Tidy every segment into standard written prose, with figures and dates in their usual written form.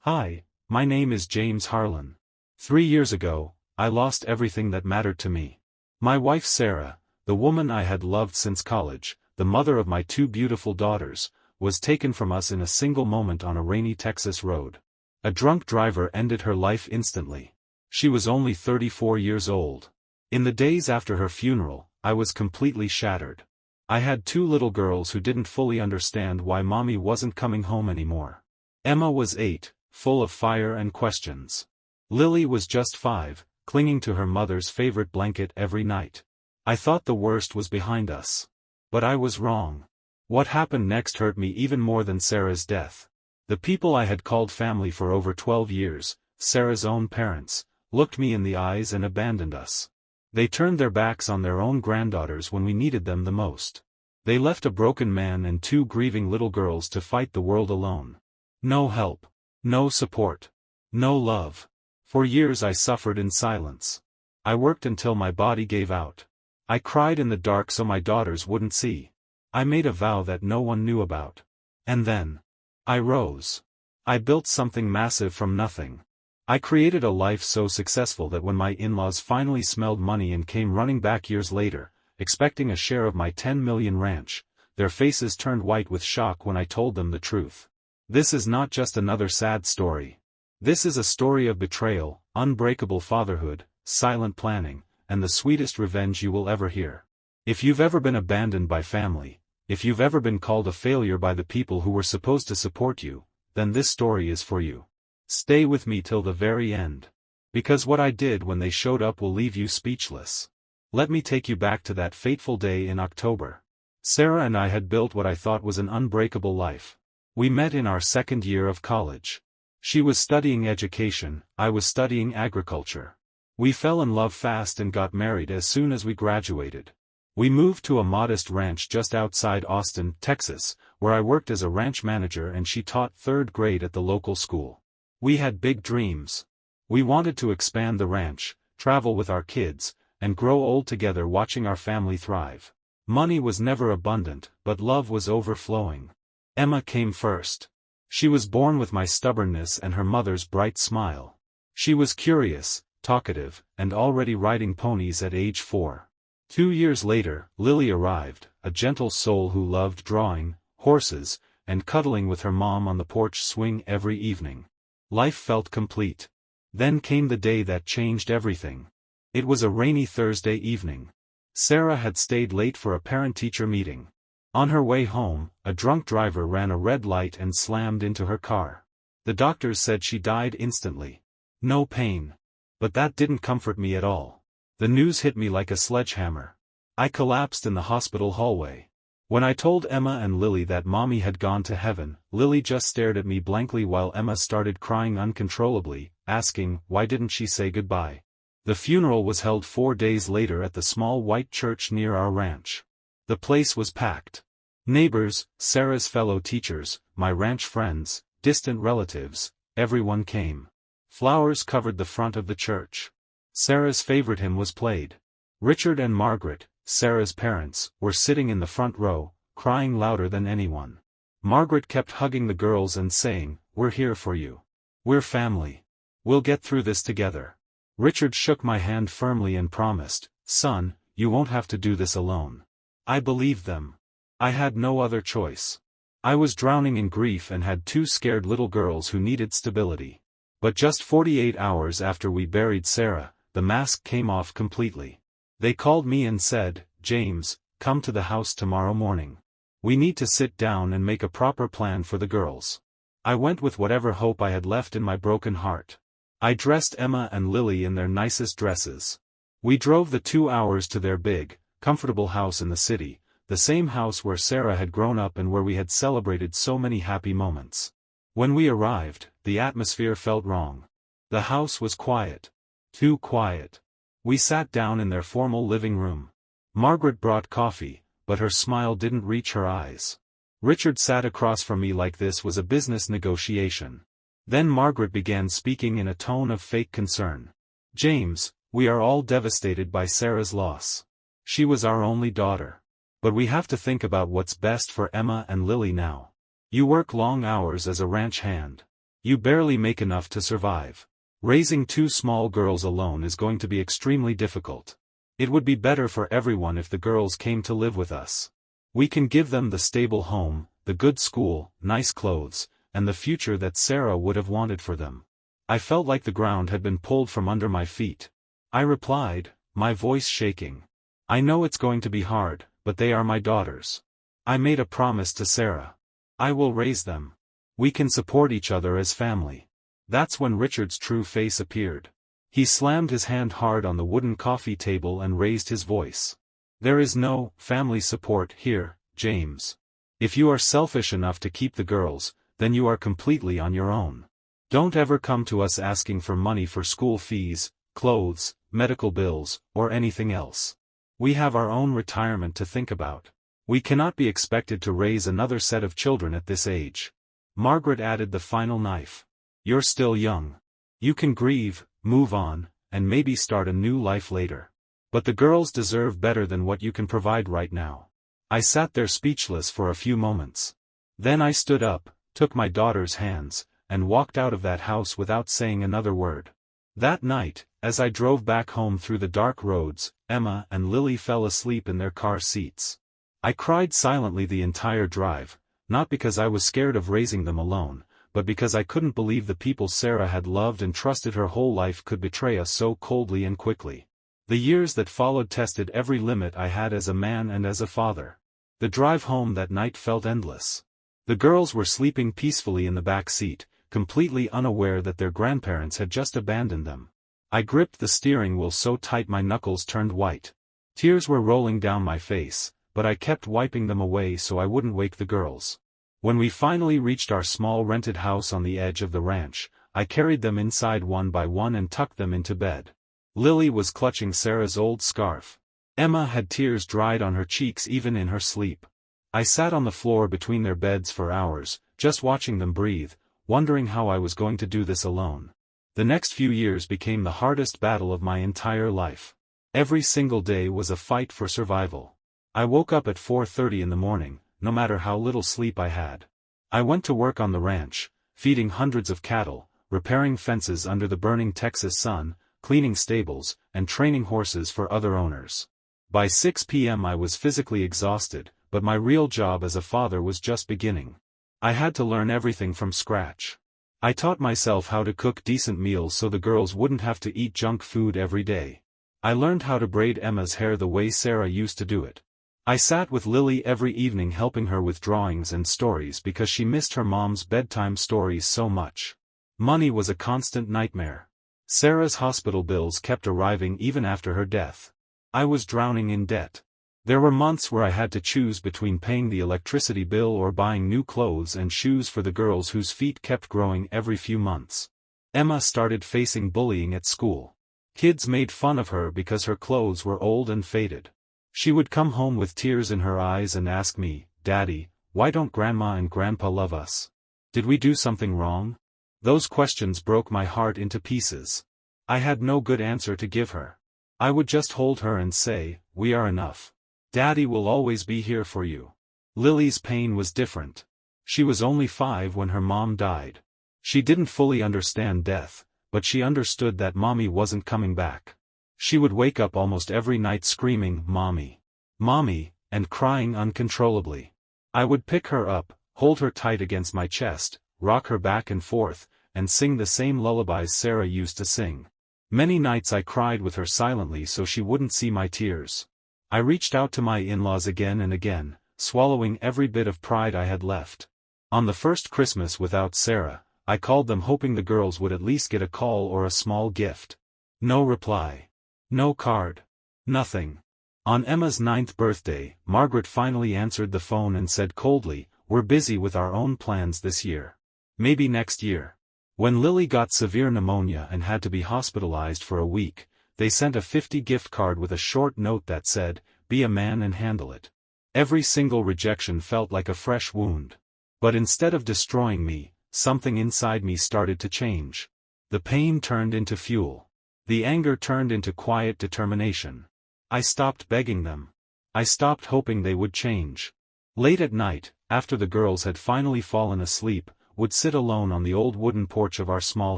Hi, my name is James Harlan. 3 years ago, I lost everything that mattered to me. My wife Sarah, the woman I had loved since college, the mother of my two beautiful daughters, was taken from us in a single moment on a rainy Texas road. A drunk driver ended her life instantly. She was only 34 years old. In the days after her funeral, I was completely shattered. I had two little girls who didn't fully understand why mommy wasn't coming home anymore. Emma was 8, full of fire and questions. Lily was just 5, clinging to her mother's favorite blanket every night. I thought the worst was behind us. But I was wrong. What happened next hurt me even more than Sarah's death. The people I had called family for over 12 years, Sarah's own parents, looked me in the eyes and abandoned us. They turned their backs on their own granddaughters when we needed them the most. They left a broken man and two grieving little girls to fight the world alone. No help. No support. No love. For years I suffered in silence. I worked until my body gave out. I cried in the dark so my daughters wouldn't see. I made a vow that no one knew about. And then, I rose. I built something massive from nothing. I created a life so successful that when my in-laws finally smelled money and came running back years later, expecting a share of my 10 million ranch, their faces turned white with shock when I told them the truth. This is not just another sad story. This is a story of betrayal, unbreakable fatherhood, silent planning, and the sweetest revenge you will ever hear. If you've ever been abandoned by family, if you've ever been called a failure by the people who were supposed to support you, then this story is for you. Stay with me till the very end. Because what I did when they showed up will leave you speechless. Let me take you back to that fateful day in October. Sarah and I had built what I thought was an unbreakable life. We met in our second year of college. She was studying education, I was studying agriculture. We fell in love fast and got married as soon as we graduated. We moved to a modest ranch just outside Austin, Texas, where I worked as a ranch manager and she taught 3rd grade at the local school. We had big dreams. We wanted to expand the ranch, travel with our kids, and grow old together watching our family thrive. Money was never abundant, but love was overflowing. Emma came first. She was born with my stubbornness and her mother's bright smile. She was curious, talkative, and already riding ponies at age 4. 2 years later, Lily arrived, a gentle soul who loved drawing, horses, and cuddling with her mom on the porch swing every evening. Life felt complete. Then came the day that changed everything. It was a rainy Thursday evening. Sarah had stayed late for a parent-teacher meeting. On her way home, a drunk driver ran a red light and slammed into her car. The doctors said she died instantly. No pain. But that didn't comfort me at all. The news hit me like a sledgehammer. I collapsed in the hospital hallway. When I told Emma and Lily that mommy had gone to heaven, Lily just stared at me blankly while Emma started crying uncontrollably, asking, why didn't she say goodbye? The funeral was held 4 days later at the small white church near our ranch. The place was packed. Neighbors, Sarah's fellow teachers, my ranch friends, distant relatives, everyone came. Flowers covered the front of the church. Sarah's favorite hymn was played. Richard and Margaret, Sarah's parents, were sitting in the front row, crying louder than anyone. Margaret kept hugging the girls and saying, we're here for you. We're family. We'll get through this together. Richard shook my hand firmly and promised, son, you won't have to do this alone. I believed them. I had no other choice. I was drowning in grief and had 2 scared little girls who needed stability. But just 48 hours after we buried Sarah, the mask came off completely. They called me and said, James, come to the house tomorrow morning. We need to sit down and make a proper plan for the girls. I went with whatever hope I had left in my broken heart. I dressed Emma and Lily in their nicest dresses. We drove the 2 hours to their big, comfortable house in the city, the same house where Sarah had grown up and where we had celebrated so many happy moments. When we arrived, the atmosphere felt wrong. The house was quiet. Too quiet. We sat down in their formal living room. Margaret brought coffee, but her smile didn't reach her eyes. Richard sat across from me like this was a business negotiation. Then Margaret began speaking in a tone of fake concern. James, we are all devastated by Sarah's loss. She was our only daughter. But we have to think about what's best for Emma and Lily now. You work long hours as a ranch hand. You barely make enough to survive. Raising two small girls alone is going to be extremely difficult. It would be better for everyone if the girls came to live with us. We can give them the stable home, the good school, nice clothes, and the future that Sarah would have wanted for them. I felt like the ground had been pulled from under my feet. I replied, my voice shaking. I know it's going to be hard, but they are my daughters. I made a promise to Sarah. I will raise them. We can support each other as family. That's when Richard's true face appeared. He slammed his hand hard on the wooden coffee table and raised his voice. There is no family support here, James. If you are selfish enough to keep the girls, then you are completely on your own. Don't ever come to us asking for money for school fees, clothes, medical bills, or anything else. We have our own retirement to think about. We cannot be expected to raise another set of children at this age. Margaret added the final knife. You're still young. You can grieve, move on, and maybe start a new life later. But the girls deserve better than what you can provide right now. I sat there speechless for a few moments. Then I stood up, took my daughter's hands, and walked out of that house without saying another word. That night, as I drove back home through the dark roads, Emma and Lily fell asleep in their car seats. I cried silently the entire drive, not because I was scared of raising them alone, but because I couldn't believe the people Sarah had loved and trusted her whole life could betray us so coldly and quickly. The years that followed tested every limit I had as a man and as a father. The drive home that night felt endless. The girls were sleeping peacefully in the back seat, completely unaware that their grandparents had just abandoned them. I gripped the steering wheel so tight my knuckles turned white. Tears were rolling down my face, but I kept wiping them away so I wouldn't wake the girls. When we finally reached our small rented house on the edge of the ranch, I carried them inside one by one and tucked them into bed. Lily was clutching Sarah's old scarf. Emma had tears dried on her cheeks even in her sleep. I sat on the floor between their beds for hours, just watching them breathe, wondering how I was going to do this alone. The next few years became the hardest battle of my entire life. Every single day was a fight for survival. I woke up at 4:30 in the morning, no matter how little sleep I had. I went to work on the ranch, feeding hundreds of cattle, repairing fences under the burning Texas sun, cleaning stables, and training horses for other owners. By 6 p.m. I was physically exhausted, but my real job as a father was just beginning. I had to learn everything from scratch. I taught myself how to cook decent meals so the girls wouldn't have to eat junk food every day. I learned how to braid Emma's hair the way Sarah used to do it. I sat with Lily every evening helping her with drawings and stories because she missed her mom's bedtime stories so much. Money was a constant nightmare. Sarah's hospital bills kept arriving even after her death. I was drowning in debt. There were months where I had to choose between paying the electricity bill or buying new clothes and shoes for the girls whose feet kept growing every few months. Emma started facing bullying at school. Kids made fun of her because her clothes were old and faded. She would come home with tears in her eyes and ask me, "Daddy, why don't Grandma and Grandpa love us? Did we do something wrong?" Those questions broke my heart into pieces. I had no good answer to give her. I would just hold her and say, "We are enough. Daddy will always be here for you." Lily's pain was different. She was only 5 when her mom died. She didn't fully understand death, but she understood that Mommy wasn't coming back. She would wake up almost every night screaming, "Mommy, Mommy," and crying uncontrollably. I would pick her up, hold her tight against my chest, rock her back and forth, and sing the same lullabies Sarah used to sing. Many nights I cried with her silently so she wouldn't see my tears. I reached out to my in-laws again and again, swallowing every bit of pride I had left. On the first Christmas without Sarah, I called them hoping the girls would at least get a call or a small gift. No reply. No card. Nothing. On Emma's 9th birthday, Margaret finally answered the phone and said coldly, "We're busy with our own plans this year. Maybe next year." When Lily got severe pneumonia and had to be hospitalized for a week, they sent a $50 gift card with a short note that said, "Be a man and handle it." Every single rejection felt like a fresh wound. But instead of destroying me, something inside me started to change. The pain turned into fuel. The anger turned into quiet determination. I stopped begging them. I stopped hoping they would change. Late at night, after the girls had finally fallen asleep, would sit alone on the old wooden porch of our small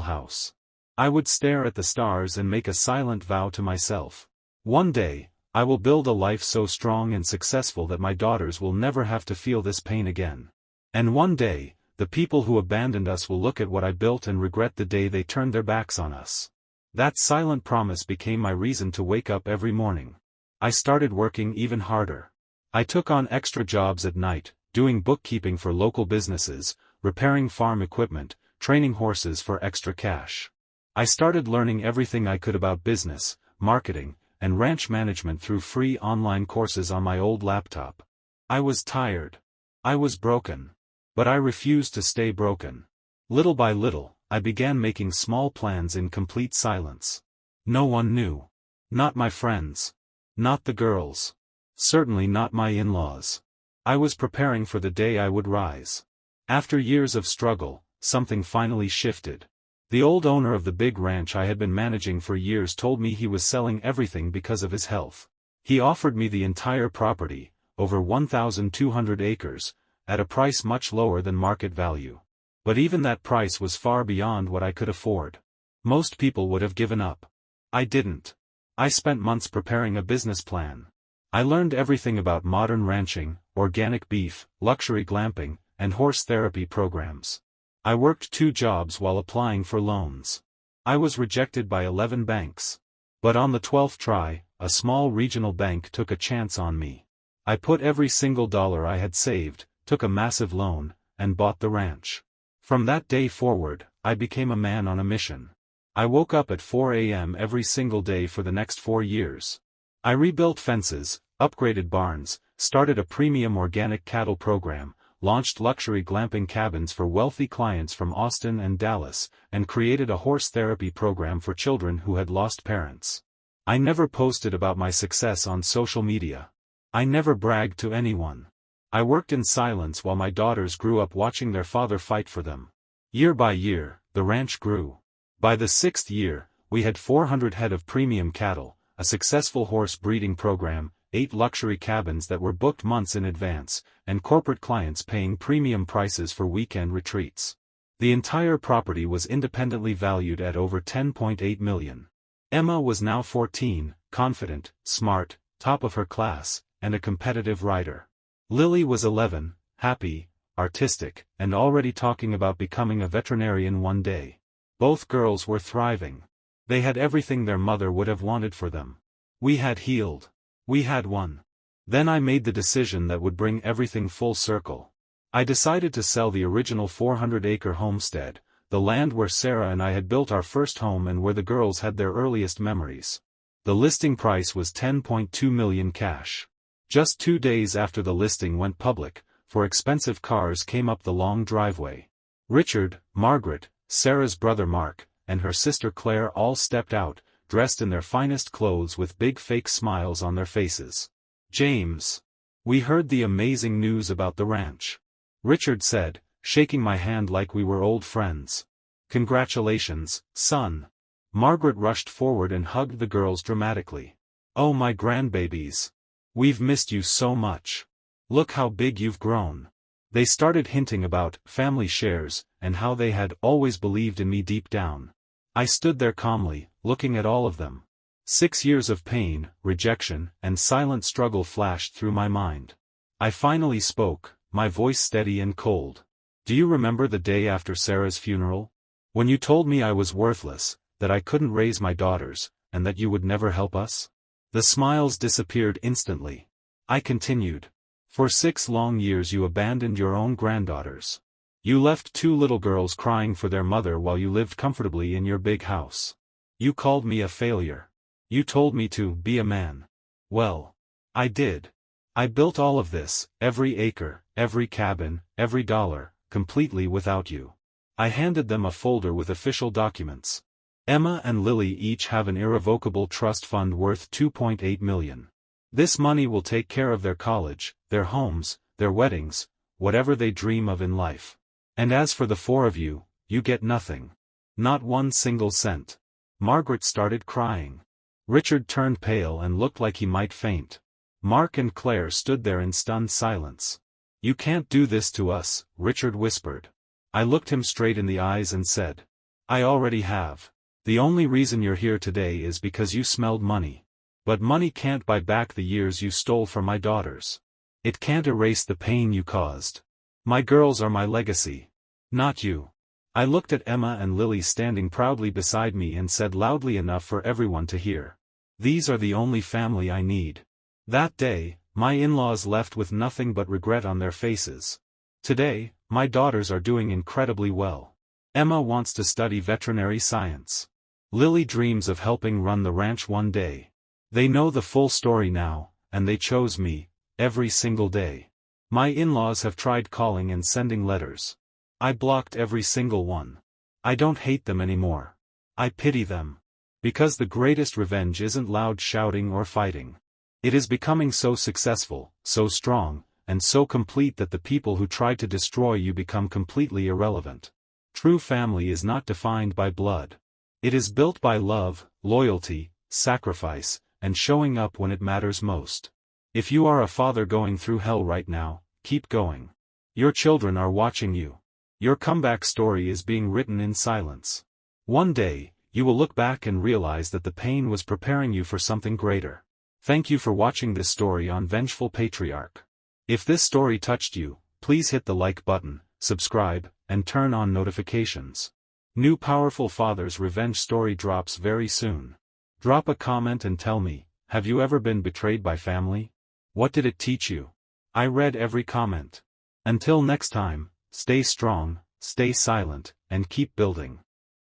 house. I would stare at the stars and make a silent vow to myself. One day, I will build a life so strong and successful that my daughters will never have to feel this pain again. And one day, the people who abandoned us will look at what I built and regret the day they turned their backs on us. That silent promise became my reason to wake up every morning. I started working even harder. I took on extra jobs at night, doing bookkeeping for local businesses, repairing farm equipment, training horses for extra cash. I started learning everything I could about business, marketing, and ranch management through free online courses on my old laptop. I was tired. I was broken. But I refused to stay broken. Little by little, I began making small plans in complete silence. No one knew. Not my friends. Not the girls. Certainly not my in-laws. I was preparing for the day I would rise. After years of struggle, something finally shifted. The old owner of the big ranch I had been managing for years told me he was selling everything because of his health. He offered me the entire property, over 1,200 acres, at a price much lower than market value. But even that price was far beyond what I could afford. Most people would have given up. I didn't. I spent months preparing a business plan. I learned everything about modern ranching, organic beef, luxury glamping, and horse therapy programs. I worked 2 jobs while applying for loans. I was rejected by 11 banks. But on the 12th try, a small regional bank took a chance on me. I put every single dollar I had saved, took a massive loan, and bought the ranch. From that day forward, I became a man on a mission. I woke up at 4 a.m. every single day for the next 4 years. I rebuilt fences, upgraded barns, started a premium organic cattle program, launched luxury glamping cabins for wealthy clients from Austin and Dallas, and created a horse therapy program for children who had lost parents. I never posted about my success on social media. I never bragged to anyone. I worked in silence while my daughters grew up watching their father fight for them. Year by year, the ranch grew. By the 6th year, we had 400 head of premium cattle, a successful horse breeding program, 8 luxury cabins that were booked months in advance, and corporate clients paying premium prices for weekend retreats. The entire property was independently valued at over $10.8 million. Emma was now 14, confident, smart, top of her class, and a competitive rider. Lily was 11, happy, artistic, and already talking about becoming a veterinarian one day. Both girls were thriving. They had everything their mother would have wanted for them. We had healed. We had won. Then I made the decision that would bring everything full circle. I decided to sell the original 400-acre homestead, the land where Sarah and I had built our first home and where the girls had their earliest memories. The listing price was $10.2 million cash. Just 2 days after the listing went public, 4 expensive cars came up the long driveway. Richard, Margaret, Sarah's brother Mark, and her sister Claire all stepped out, dressed in their finest clothes with big fake smiles on their faces. James. We heard the amazing news about the ranch. Richard said, shaking my hand like we were old friends. Congratulations, son. Margaret rushed forward and hugged the girls dramatically. Oh my grandbabies. We've missed you so much. Look how big you've grown. They started hinting about family shares, and how they had always believed in me deep down. I stood there calmly, looking at all of them. 6 years of pain, rejection, and silent struggle flashed through my mind. I finally spoke, my voice steady and cold. Do you remember the day after Sarah's funeral? When you told me I was worthless, that I couldn't raise my daughters, and that you would never help us? The smiles disappeared instantly. I continued. For 6 long years you abandoned your own granddaughters. You left 2 little girls crying for their mother while you lived comfortably in your big house. You called me a failure. You told me to be a man. Well, I did. I built all of this, every acre, every cabin, every dollar, completely without you. I handed them a folder with official documents. Emma and Lily each have an irrevocable trust fund worth $2.8 million. This money will take care of their college, their homes, their weddings, whatever they dream of in life. And as for the 4 of you, you get nothing. Not 1 single cent. Margaret started crying. Richard turned pale and looked like he might faint. Mark and Claire stood there in stunned silence. You can't do this to us, Richard whispered. I looked him straight in the eyes and said, I already have. The only reason you're here today is because you smelled money. But money can't buy back the years you stole from my daughters. It can't erase the pain you caused. My girls are my legacy. Not you. I looked at Emma and Lily standing proudly beside me and said loudly enough for everyone to hear. These are the only family I need. That day, my in-laws left with nothing but regret on their faces. Today, my daughters are doing incredibly well. Emma wants to study veterinary science. Lily dreams of helping run the ranch one day. They know the full story now, and they chose me, every single day. My in-laws have tried calling and sending letters. I blocked every single one. I don't hate them anymore. I pity them. Because the greatest revenge isn't loud shouting or fighting. It is becoming so successful, so strong, and so complete that the people who tried to destroy you become completely irrelevant. True family is not defined by blood. It is built by love, loyalty, sacrifice, and showing up when it matters most. If you are a father going through hell right now, keep going. Your children are watching you. Your comeback story is being written in silence. One day, you will look back and realize that the pain was preparing you for something greater. Thank you for watching this story on Vengeful Patriarch. If this story touched you, please hit the like button, subscribe, and turn on notifications. New Powerful Father's revenge story drops very soon. Drop a comment and tell me, have you ever been betrayed by family? What did it teach you? I read every comment. Until next time, stay strong, stay silent, and keep building.